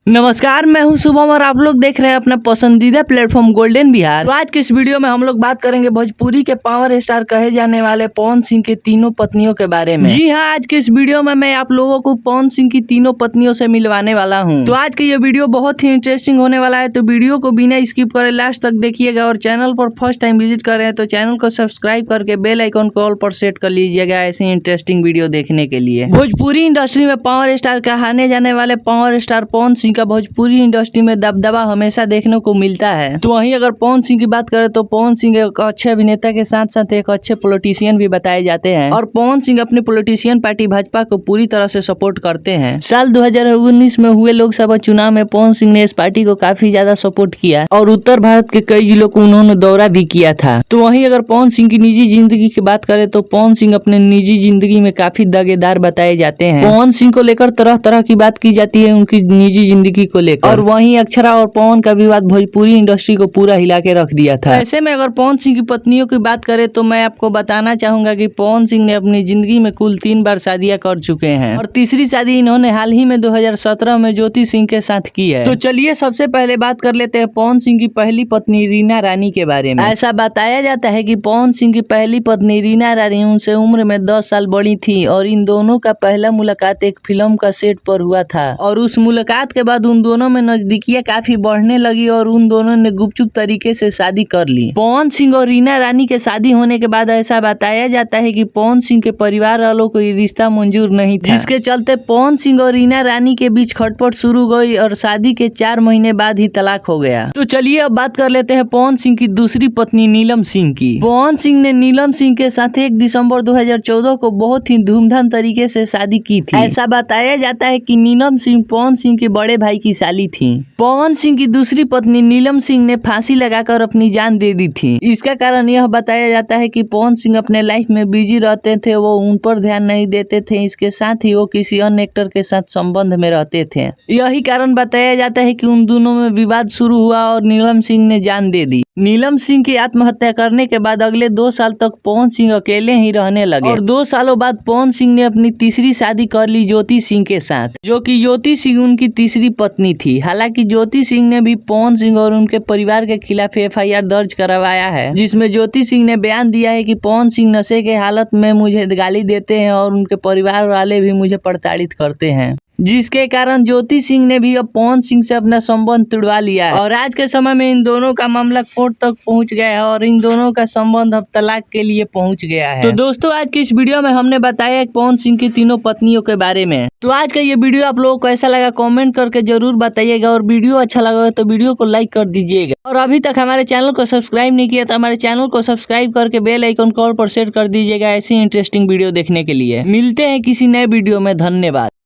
नमस्कार, मैं हूं शुभम और आप लोग देख रहे हैं अपना पसंदीदा प्लेटफॉर्म गोल्डन बिहार। तो आज के इस वीडियो में हम लोग बात करेंगे भोजपुरी के पावर स्टार कहे जाने वाले पवन सिंह के तीनों पत्नियों के बारे में। जी हां, आज के इस वीडियो में मैं आप लोगों को पवन सिंह की तीनों पत्नियों से मिलवाने वाला हूं। तो आज के ये वीडियो बहुत ही इंटरेस्टिंग होने वाला है, तो वीडियो को बिना स्किप करे लास्ट तक देखिएगा। और चैनल पर फर्स्ट टाइम विजिट कर रहे हैं तो चैनल को सब्सक्राइब करके बेल आइकन को ऑल पर सेट कर लीजिएगा ऐसे इंटरेस्टिंग वीडियो देखने के लिए। भोजपुरी इंडस्ट्री में पावर स्टार कहाने जाने वाले पावर स्टार पवन सिंह का भोजपुरी इंडस्ट्री में दबदबा हमेशा देखने को मिलता है। तो वहीं अगर पवन सिंह की बात करें तो पवन सिंह एक अच्छे अभिनेता के साथ साथ एक अच्छे पॉलिटिशियन भी बताए जाते हैं। और पवन सिंह अपनी पॉलिटिशियन पार्टी भाजपा को पूरी तरह से सपोर्ट करते हैं। साल 2019 में हुए लोकसभा चुनाव में पवन सिंह ने इस पार्टी को काफी ज्यादा सपोर्ट किया और उत्तर भारत के कई जिलों को उन्होंने दौरा भी किया था। तो वहीं अगर पवन सिंह की निजी जिंदगी की बात करें तो पवन सिंह अपने निजी जिंदगी में काफी दगेदार बताए जाते हैं। पवन सिंह को लेकर तरह तरह की बात की जाती है उनकी निजी जिंदगी को लेकर। और वहीं अक्षरा और पवन का विवाद भोजपुरी इंडस्ट्री को पूरा हिला के रख दिया था। ऐसे में अगर पवन सिंह की पत्नियों की बात करें तो मैं आपको बताना चाहूंगा कि पवन सिंह ने अपनी जिंदगी में कुल 3 बार शादियां कर चुके हैं और तीसरी शादी इन्होंने हाल ही में 2017 में ज्योति सिंह के साथ की है। तो चलिए सबसे पहले बात कर लेते हैं पवन सिंह की पहली पत्नी रीना रानी के बारे में। ऐसा बताया जाता है कि पवन सिंह की पहली पत्नी रीना रानी उनसे उम्र में 10 साल बड़ी थी और इन दोनों का पहला मुलाकात एक फिल्म का सेट पर हुआ था। और उस मुलाकात के बाद उन दोनों में नजदीकियां काफी बढ़ने लगी और उन दोनों ने गुपचुप तरीके से शादी कर ली। पवन सिंह और रीना रानी के शादी होने के बाद ऐसा बताया जाता है कि पवन सिंह के परिवार वालों को ये रिश्ता मंजूर नहीं था, जिसके चलते पवन सिंह और रीना रानी के बीच खटपट शुरू हुई और शादी के 4 महीने बाद ही तलाक हो गया। तो चलिए अब बात कर लेते हैं पवन सिंह की दूसरी पत्नी नीलम सिंह की। पवन सिंह ने नीलम सिंह के साथ 1 दिसंबर 2014 को बहुत ही धूमधाम तरीके से शादी की थी। ऐसा बताया जाता है कि नीलम सिंह पवन सिंह के बड़े भाई की साली थी। पवन सिंह की दूसरी पत्नी नीलम सिंह ने फांसी लगाकर अपनी जान दे दी थी। इसका कारण यह बताया जाता है कि पवन सिंह अपने लाइफ में बिजी रहते थे, वो उन पर ध्यान नहीं देते थे। इसके साथ ही वो किसी अन्य एक्टर के साथ संबंध में रहते थे। यही कारण बताया जाता है कि उन दोनों में विवाद शुरू हुआ और नीलम सिंह ने जान दे दी। नीलम सिंह की आत्महत्या करने के बाद अगले 2 साल तक पवन सिंह अकेले ही रहने लगे और 2 सालों बाद पवन सिंह ने अपनी तीसरी शादी कर ली ज्योति सिंह के साथ, जो कि ज्योति सिंह उनकी तीसरी पत्नी थी। हालांकि ज्योति सिंह ने भी पवन सिंह और उनके परिवार के खिलाफ FIR दर्ज करवाया है, जिसमें ज्योति सिंह ने बयान दिया है कि पवन सिंह नशे के हालत में मुझे गाली देते हैं और उनके परिवार वाले भी मुझे प्रताड़ित करते हैं, जिसके कारण ज्योति सिंह ने भी अब पवन सिंह से अपना संबंध तुड़वा लिया है। और आज के समय में इन दोनों का मामला कोर्ट तक पहुंच गया है और इन दोनों का संबंध अब तलाक के लिए पहुंच गया है। तो दोस्तों आज की इस वीडियो में हमने बताया पवन सिंह की तीनों पत्नियों के बारे में। तो आज का ये वीडियो आप लोगों को कैसा लगा कमेंट करके जरूर बताइएगा और वीडियो अच्छा लगा तो वीडियो को लाइक कर दीजिएगा। और अभी तक हमारे चैनल को सब्सक्राइब नहीं किया तो हमारे चैनल को सब्सक्राइब करके बेल आइकन कॉल पर सेट कर दीजिएगा ऐसी इंटरेस्टिंग वीडियो देखने के लिए। मिलते हैं किसी नए वीडियो में। धन्यवाद।